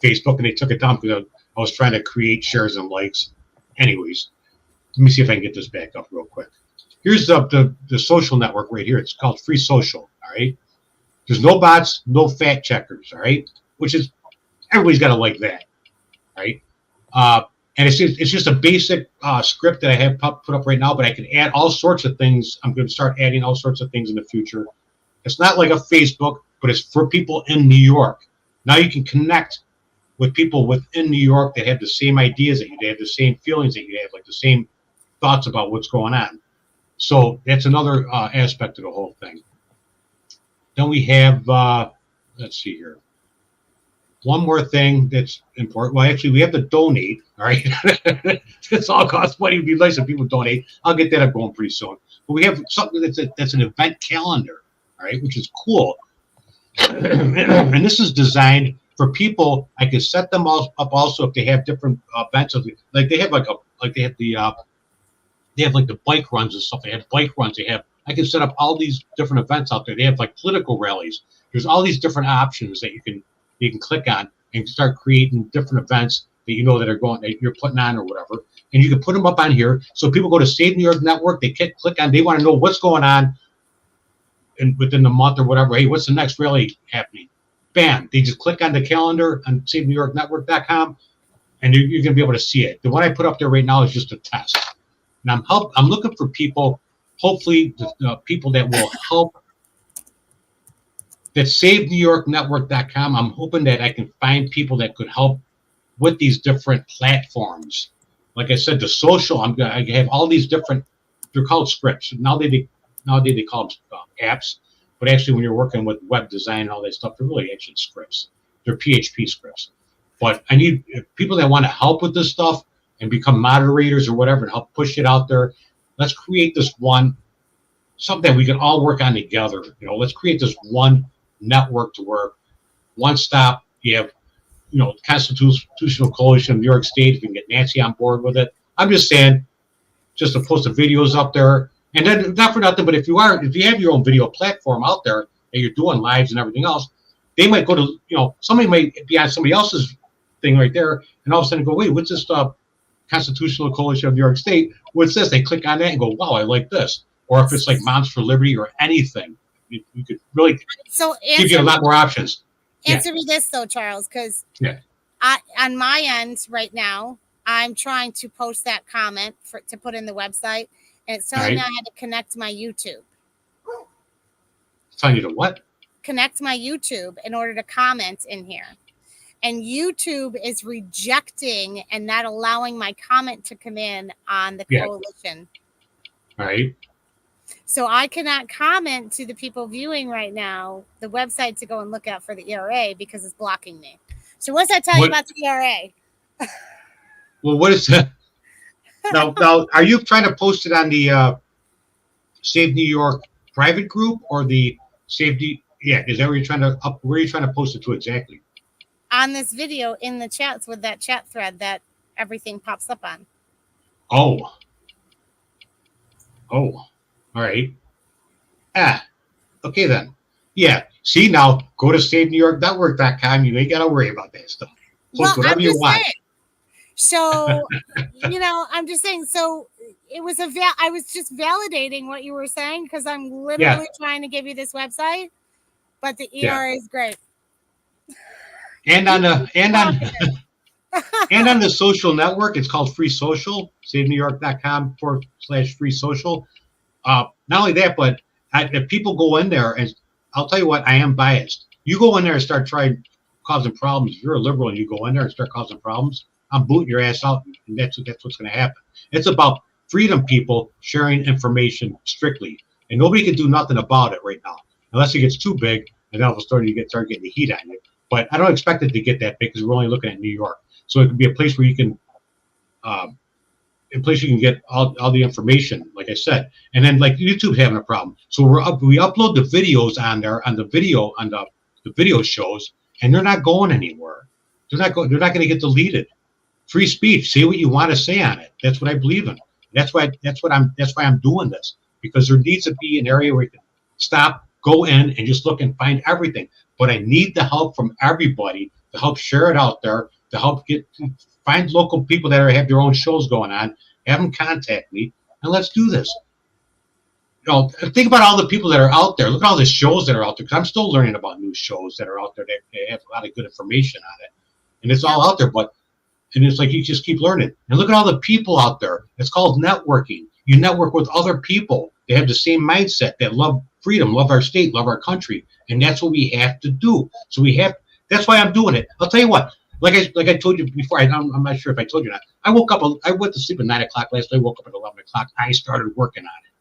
Facebook, and they took it down because I was trying to create shares and likes. Anyways, let me see if I can get this back up real quick. Here's the social network right here. It's called Free Social. All right. There's no bots, no fact checkers. All right. Which is everybody's got to like that. Right. And it's just a basic script that I have put up right now, but I can add all sorts of things. I'm going to start adding all sorts of things in the future. It's not like a Facebook, but it's for people in New York. Now you can connect with people within New York that have the same ideas that you have, the same feelings that you have, like the same thoughts about what's going on. So that's another aspect of the whole thing. Then we have, let's see here. One more thing that's important. Well, actually, we have to donate. All right. This all costs money. It'd be nice if people donate. I'll get that up going pretty soon. But we have something that's an event calendar. All right, which is cool. And this is designed for people. I can set them all up also if they have different events. Like they have they have the bike runs and stuff. They have bike runs. I can set up all these different events out there. They have like political rallies. There's all these different options that you can click on and start creating different events that that you're putting on or whatever. And you can put them up on here. So people go to Save New York Network, they click on, they want to know what's going on within the month or whatever. Hey, what's the next rally happening? Bam, they just click on the calendar on SaveNewYorkNetwork.com and you're going to be able to see it. The one I put up there right now is just a test. And I'm looking for people, hopefully the people that will help. That's SaveNewYorkNetwork.com. I'm hoping that I can find people that could help with these different platforms. Like I said, the social, I have all these different, they're called scripts. Nowadays they call them apps, but actually when you're working with web design and all that stuff, they're really actually scripts. They're PHP scripts. But I need people that want to help with this stuff and become moderators or whatever and help push it out there. Let's create this one something that we can all work on together. Let's create this one network to where one stop. You have, Constitutional Coalition of New York State. If you can get Nancy on board with it, I'm just saying, just to post the videos up there, and then not for nothing, but if you have your own video platform out there and you're doing lives and everything else, they might go to, somebody might be on somebody else's thing right there, and all of a sudden go, wait, what's this stuff? Constitutional Coalition of New York State. What's this? They click on that and go, wow, I like this. Or if it's like Moms for Liberty or anything, you could really give you a lot more options. Answer me this though, Charles, because on my end right now, I'm trying to post that comment to put in the website, and it's telling me I had to connect my YouTube. It's telling you to what? Connect my YouTube in order to comment in here. And YouTube is rejecting and not allowing my comment to come in on the coalition. Right. So I cannot comment to the people viewing right now the website to go and look at for the ERA because it's blocking me. So what's that tell you about the ERA? Well, what is that? Now, are you trying to post it on the Save New York private group or the Safety? Yeah, is that where you're trying to where are you trying to post it to exactly? On this video in the chats with that chat thread that everything pops up on. Oh, all right. Okay then. Yeah. See, now go to SaveNewYorkNetwork.com. You ain't got to worry about that stuff. Post whatever you want. So, I'm just saying. So it was I was just validating what you were saying because I'm literally trying to give you this website, but the ER is great. And on the and on the social network, it's called Free Social. SaveNewYork.com/free social. Not only that, but if people go in there, and I'll tell you what, I am biased. You go in there and start trying causing problems. If you're a liberal and you go in there and start causing problems, I'm booting your ass out, and that's what's going to happen. It's about freedom, people sharing information strictly, and nobody can do nothing about it right now unless it gets too big, and then all of a sudden you start getting the heat on you. But I don't expect it to get that big because we're only looking at New York. So it could be a place where you can, get all the information, like I said. And then like YouTube's having a problem. So we upload the videos on there on the video shows, and they're not going anywhere. They're not going to get deleted. Free speech. Say what you want to say on it. That's what I believe in. That's why I'm doing this, because there needs to be an area where you can stop, go in, and just look and find everything. But I need the help from everybody to help share it out there, to help find local people that have their own shows going on, have them contact me, and let's do this. Think about all the people that are out there. Look at all the shows that are out there, because I'm still learning about new shows that are out there that have a lot of good information on it. And it's all out there, and it's like you just keep learning. And look at all the people out there. It's called networking. You network with other people. They have the same mindset, that love freedom, love our state, love our country. And that's what we have to do. So that's why I'm doing it. I'll tell you what, like I told you before, I'm not sure if I told you that. I went to sleep at 9 o'clock last night, woke up at 11 o'clock. I started working on it,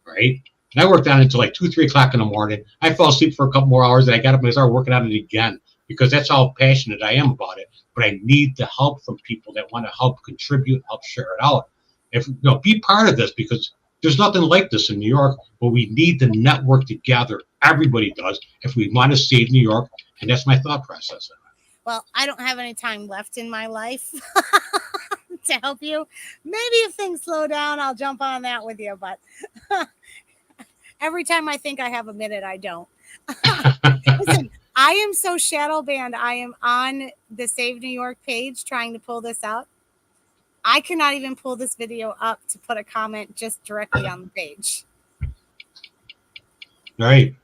right? And I worked on it until like 2, 3 o'clock in the morning. I fell asleep for a couple more hours, and I got up and I started working on it again, because that's how passionate I am about it. But I need the help from people that want to help contribute, help share it out. Be part of this, because there's nothing like this in New York, but we need to network together. Everybody does, if we want to save New York, and that's my thought process. Well, I don't have any time left in my life to help you. Maybe if things slow down, I'll jump on that with you. But every time I think I have a minute, I don't. Listen, I am so shadow banned. I am on the Save New York page trying to pull this out. I cannot even pull this video up to put a comment just directly on the page. All right.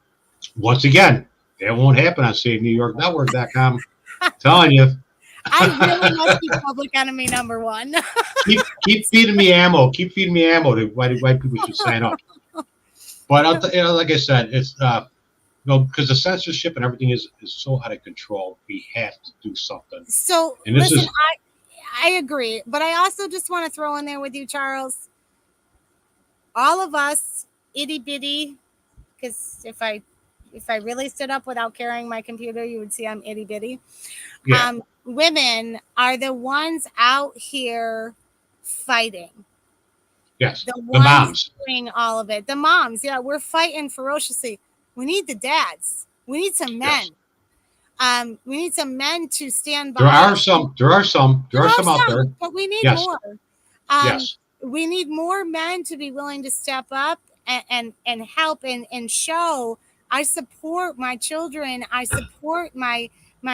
Once again, that won't happen on SaveNewYorkNetwork.com. Telling you. I really must be public enemy number one. keep feeding me ammo. Keep feeding me ammo to why people should sign up. But like I said, it's because the censorship and everything is so out of control. We have to do something. So listen, I agree, but I also just want to throw in there with you, Charles. All of us, itty bitty, because if I really stood up without carrying my computer, you would see I'm itty bitty. Yeah. Women are the ones out here fighting. Yes. The The ones moms. doing all of it. The moms. Yeah, we're fighting ferociously. We need the dads. We need some men. Yes. We need some men to stand by. There are some out there. But we need Yes. more. Yes. We need more men to be willing to step up and help and show I support my children. I support my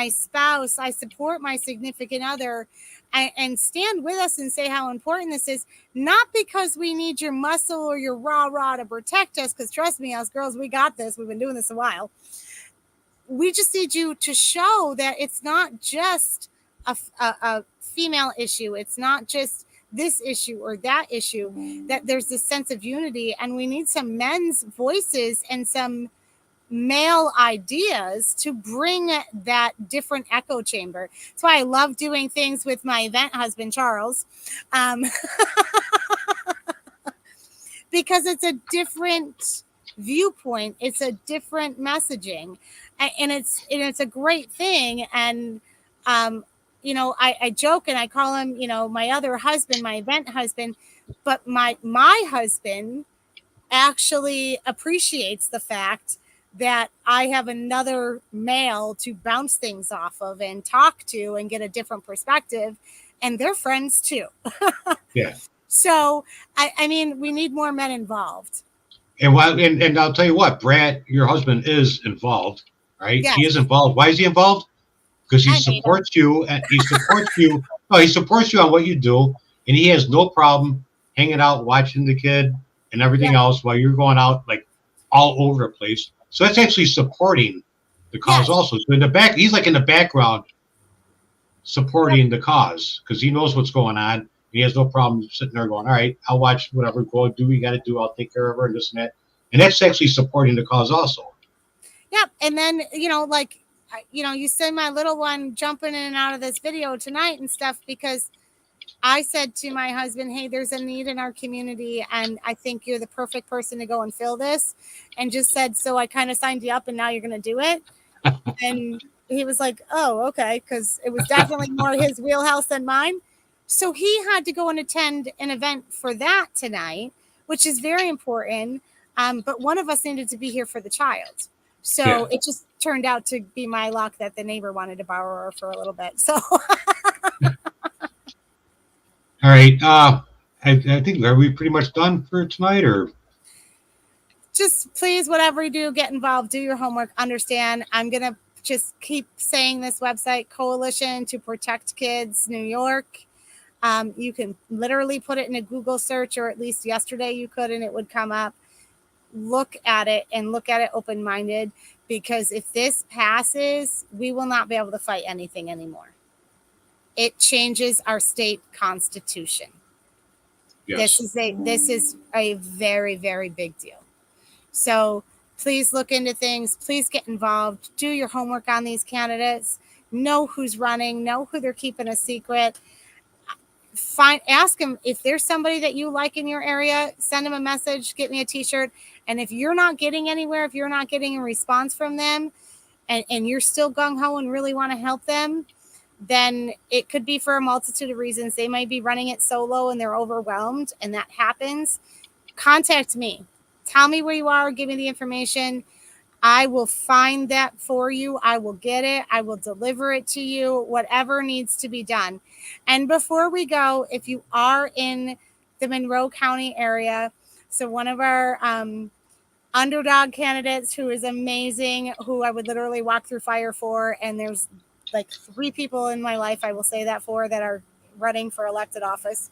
spouse. I support my significant other, and stand with us and say how important this is. Not because we need your muscle or your rah to protect us, because trust me, us girls, we got this. We've been doing this a while. We just need you to show that it's not just a female issue. It's not just this issue or that issue, that there's this sense of unity, and we need some men's voices and some male ideas to bring that different echo chamber. That's why I love doing things with my event husband, Charles, because it's a different viewpoint. It's a different messaging, and it's a great thing. And I joke and I call him, my other husband, my event husband, but my husband actually appreciates the fact that I have another male to bounce things off of and talk to and get a different perspective, and they're friends too. Yeah. So I mean, we need more men involved. And I'll tell you what, Brad, your husband is involved, right? Yes. He is involved. Why is he involved? Because he supports you, and he supports you. No, he supports you on what you do, and he has no problem hanging out, watching the kid and everything else while you're going out like all over the place. So that's actually supporting the cause also. So in the back, he's like in the background supporting the cause, because he knows what's going on. He has no problem sitting there going, all right, I'll watch whatever, go do what you got to do. I'll take care of her and this and that. And that's actually supporting the cause also. Yep. And then, you see my little one jumping in and out of this video tonight and stuff, because I said to my husband, hey, there's a need in our community, and I think you're the perfect person to go and fill this. And just said, so I kind of signed you up, and now you're going to do it. And he was like, oh, okay, because it was definitely more his wheelhouse than mine. So he had to go and attend an event for that tonight, which is very important. But one of us needed to be here for the child. So it just turned out to be my luck that the neighbor wanted to borrow her for a little bit. So. All right. I think, are we pretty much done for tonight, or? Just please, whatever you do, get involved, do your homework, understand. I'm going to just keep saying this website, Coalition to Protect Kids New York. You can literally put it in a Google search, or at least yesterday you could, and it would come up. Look at it and look at it open-minded, because if this passes, we will not be able to fight anything anymore. It changes our state constitution. Yes. This is a very, very big deal. So please look into things. Please get involved. Do your homework on these candidates. Know who's running. Know who they're keeping a secret. Ask them if there's somebody that you like in your area. Send them a message. Get me a T-shirt. And if you're not getting anywhere, if you're not getting a response from them, and you're still gung-ho and really want to help them, then it could be for a multitude of reasons. They might be running it solo and they're overwhelmed, and that happens. Contact me. Tell me where you are. Give me the information. I will find that for you. I will get it. I will deliver it to you, whatever needs to be done. And before we go, if you are in the Monroe County area, so one of our underdog candidates who is amazing, who I would literally walk through fire for, and there's like 3 people in my life I will say that for, that are running for elected office.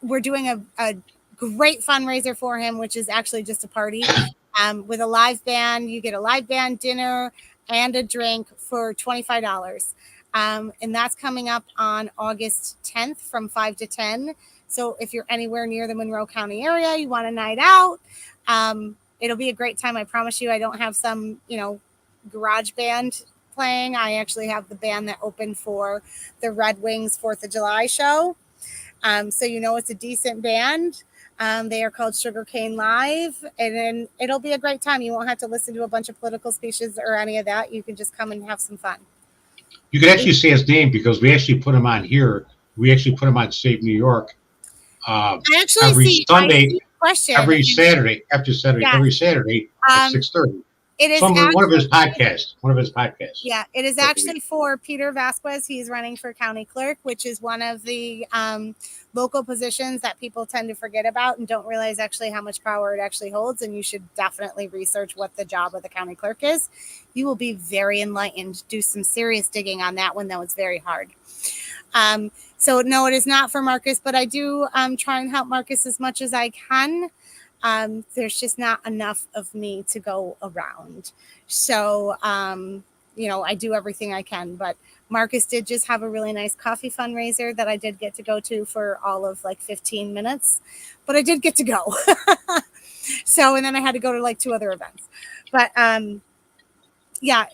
We're doing a great fundraiser for him, which is actually just a party with a live band. You get a live band dinner and a drink for $25. And that's coming up on August 10th from 5 to 10. So if you're anywhere near the Monroe County area, you want a night out, it'll be a great time. I promise you. I don't have some, garage band playing. I actually have the band that opened for the Red Wings 4th of July show. So it's a decent band. They are called Sugarcane Live, and then it'll be a great time. You won't have to listen to a bunch of political speeches or any of that. You can just come and have some fun. You could actually say his name, because we actually put him on here. We actually put him on Save New York I actually every see Sunday, I see a question. every Saturday, after Saturday, Yeah. every Saturday at 6:30. It is One of his podcasts. One of his podcasts. Yeah, it is actually for Peter Vasquez. He's running for county clerk, which is one of the local positions that people tend to forget about and don't realize actually how much power it actually holds. And you should definitely research what the job of the county clerk is. You will be very enlightened. Do some serious digging on that one, though. It's very hard. So no, it is not for Marcus, but I do try and help Marcus as much as I can. There's just not enough of me to go around. So, I do everything I can, but Marcus did just have a really nice coffee fundraiser that I did get to go to for all of like 15 minutes, but I did get to go. So, and then I had to go to like 2 other events, but,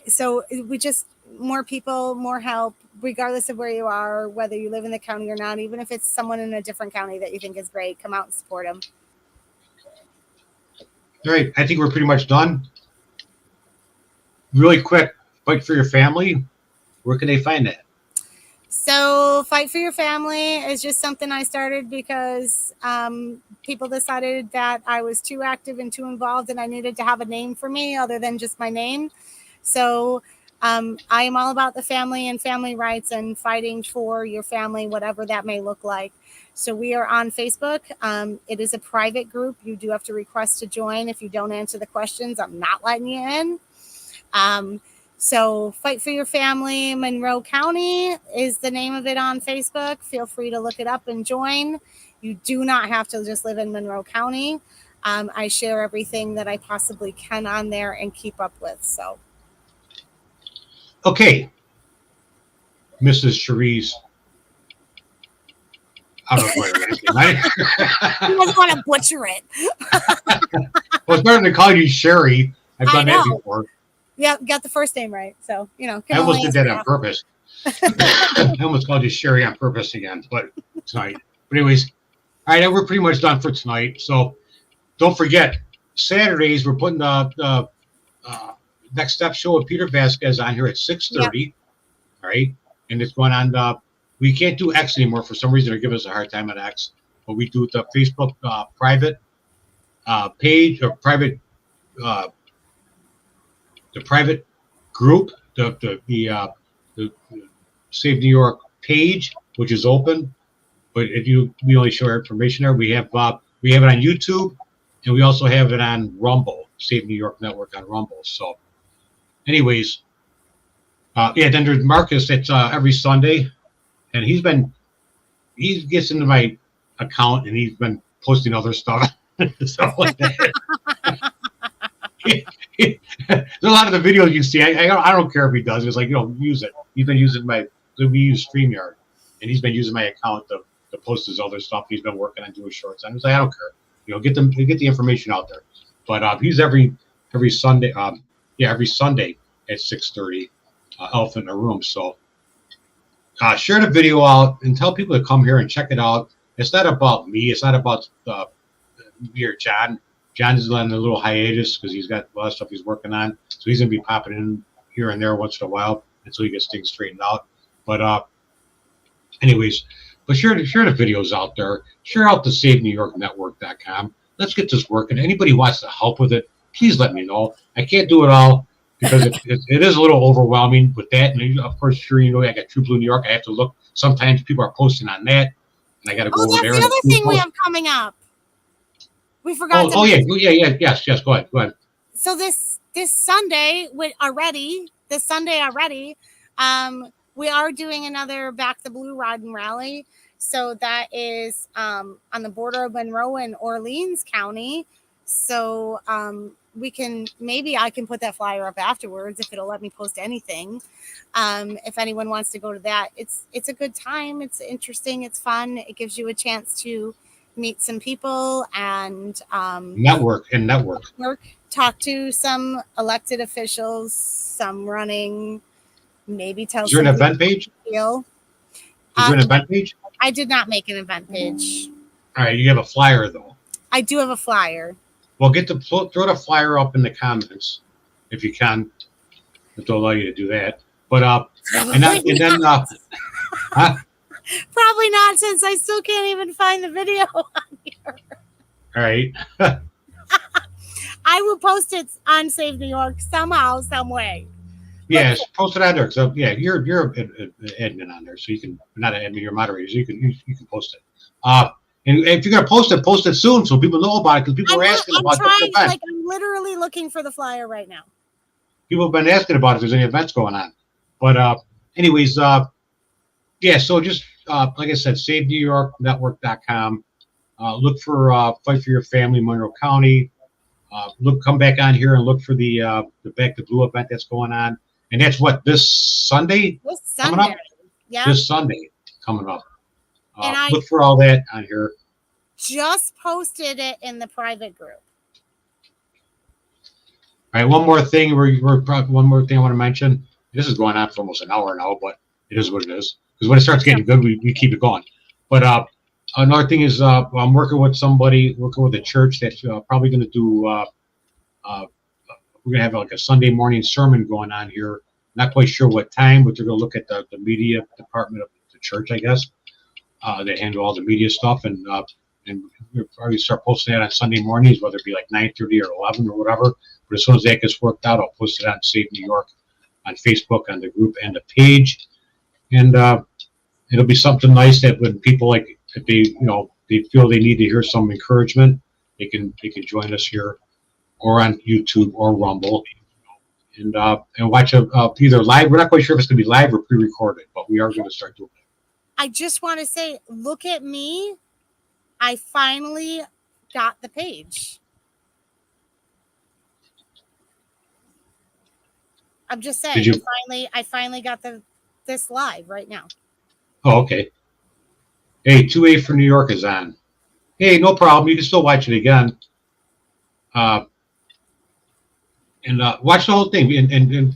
so we just, more people, more help, regardless of where you are, whether you live in the county or not, even if it's someone in a different county that you think is great, come out and support them. All right, I think we're pretty much done. Really quick, Fight for Your Family. Where can they find that? So Fight for Your Family is just something I started because people decided that I was too active and too involved and I needed to have a name for me other than just my name. So I am all about the family and family rights and fighting for your family, whatever that may look like. So we are on Facebook. It is a private group. You do have to request to join. If you don't answer the questions, I'm not letting you in. So Fight for Your Family, Monroe County is the name of it on Facebook. Feel free to look it up and join. You do not have to just live in Monroe County. I share everything that I possibly can on there and keep up with. So. Okay. Mrs. Cherie. I don't know what it is. He doesn't want to butcher it. Well, it's better than calling you Cherie. I've done that before. Yeah, got the first name right. So, I almost did that on purpose. I almost called you Cherie on purpose again, but tonight. But anyways, all right, we're pretty much done for tonight. So don't forget, Saturdays, we're putting the Next Step show with Peter Vasquez on here at 6:30. Yep. All right. And it's going on we can't do X anymore for some reason. They're giving us a hard time on X, but we do the Facebook private page or private the private group, the Save New York page, which is open. But we only show our information there. We have it on YouTube, and we also have it on Rumble, Save New York Network on Rumble. So, anyways, then there's Marcus. It's every Sunday. And he gets into my account and he's been posting other stuff. Stuff like that. There's a lot of the videos you see. I don't care if he does. It's like, use it. He's been using we use StreamYard, and he's been using my account to post his other stuff. He's been working on doing shorts. I was like, I don't care. Get the information out there. But he's every Sunday. Every Sunday at 6:30. Elephant in a Room. So. Share the video out and tell people to come here and check it out. It's not about me. It's not about me or John. John is on a little hiatus because he's got a lot of stuff he's working on. So he's going to be popping in here and there once in a while until he gets things straightened out. But anyways, share the videos out there. Share out the SaveNewYorkNetwork.com. Let's get this working. Anybody who wants to help with it, please let me know. I can't do it all. Because it is a little overwhelming with that. And of course, I got True Blue New York. I have to look. Sometimes people are posting on that. And I got to go over there. That's the other thing we have coming up. We forgot to mention. Yes. Go ahead. So this Sunday already, we are doing another Back the Blue Ride and Rally. So that is on the border of Monroe and Orleans County. So maybe I can put that flyer up afterwards if it'll let me post anything. If anyone wants to go to that, it's a good time. It's interesting. It's fun. It gives you a chance to meet some people and network. Talk to some elected officials, some running, maybe tell. Is there an event page? Is there an event page? I did not make an event page. All right, you have a flyer though. I do have a flyer. Well, throw the flyer up in the comments if you can. If they'll allow you to do that. But huh? Probably not, since I still can't even find the video on here. All right. I will post it on Save New York somehow, some way. Yes, post it on there. So yeah, you're an admin on there, so you can, not an admin, you're a moderator, so you can post it. And if you're gonna post it soon, so people know about it, because people are asking about the event. Like, I'm literally looking for the flyer right now. People have been asking about if there's any events going on. But anyways, yeah. So just like I said, SaveNewYorkNetwork.com. Look for Fight for Your Family, Monroe County. Come back on here and look for the Back to Blue event that's going on, and that's what, this Sunday. This Sunday, yeah. This Sunday coming up. And look for all that on here. Just posted it in the private group. All right, one more thing. One more thing I want to mention. This is going on for almost an hour now, but it is what it is. Because when it starts getting good, we keep it going. But another thing is, I'm working with a church that's probably going to do. We're going to have like a Sunday morning sermon going on here. Not quite sure what time, but they're going to look at the media department of the church, I guess. They handle all the media stuff, and we'll probably start posting that on Sunday mornings, whether it be like 9:30 or 11 or whatever. But as soon as that gets worked out, I'll post it on Save New York on Facebook, on the group and the page, and it'll be something nice that when people, like, if they feel they need to hear some encouragement, they can join us here, or on YouTube or Rumble, and watch either live. We're not quite sure if it's going to be live or pre-recorded, but we are going to start doing it. I just want to say, look at me. I finally got the page. I'm just saying, I finally got this live right now. Oh, okay. Hey, 2A for New York is on. Hey, no problem. You can still watch it again. And watch the whole thing. And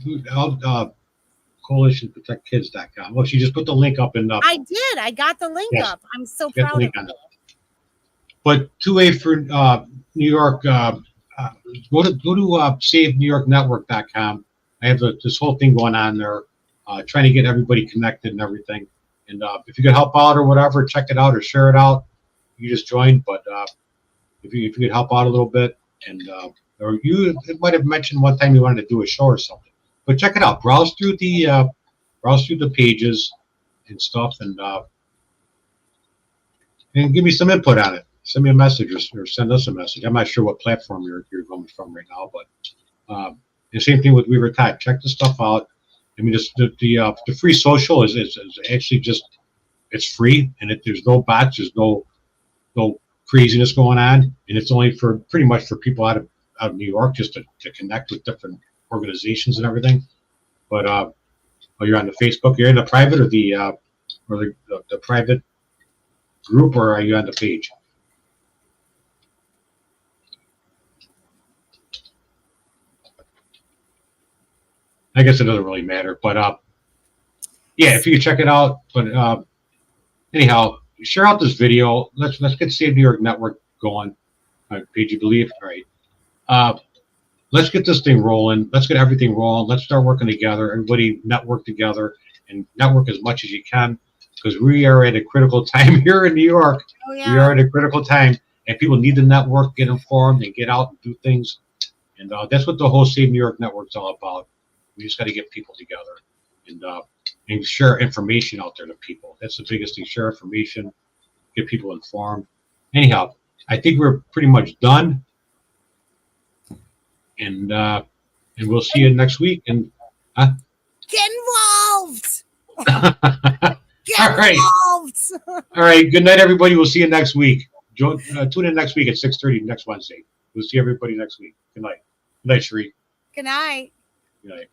CoalitionProtectKids.com. Well, she just put the link up in. I did. I got the link up. I'm so proud of you. But 2A for New York. Go to SaveNewYorkNetwork.com. I have this whole thing going on there, trying to get everybody connected and everything. And if you could help out or whatever, check it out or share it out. You just joined, but if you could help out a little bit, and or you might have mentioned one time you wanted to do a show or something. But check it out. Browse through the pages and stuff, and give me some input on it. Send me a message or send us a message. I'm not sure what platform you're going from right now, but the same thing with We Were Taught. Check the stuff out. I mean, the free social is actually just, it's free, and there's no bots, there's no craziness going on, and it's only pretty much for people out of New York, just to connect with different organizations and everything. But you're on the Facebook, you're in the private or the private group, or are you on the page? I guess it doesn't really matter, but yeah, if you could check it out. But anyhow, share out this video. Let's get Save New York Network going. Page, you believe? All right. Let's get this thing rolling. Let's get everything rolling. Let's start working together. Everybody network together and network as much as you can, because we are at a critical time here in New York. Oh, yeah. We are at a critical time, and people need to network, get informed, and get out and do things. And that's what the whole Save New York Network is all about. We just got to get people together and share information out there to people. That's the biggest thing. Share information, get people informed. Anyhow, I think we're pretty much done. And we'll see you next week. And get involved. Get all right. involved. All right. Good night, everybody. We'll see you next week. Tune in next week at 6:30 next Wednesday. We'll see everybody next week. Good night. Good night, Cherie. Good night. Good night.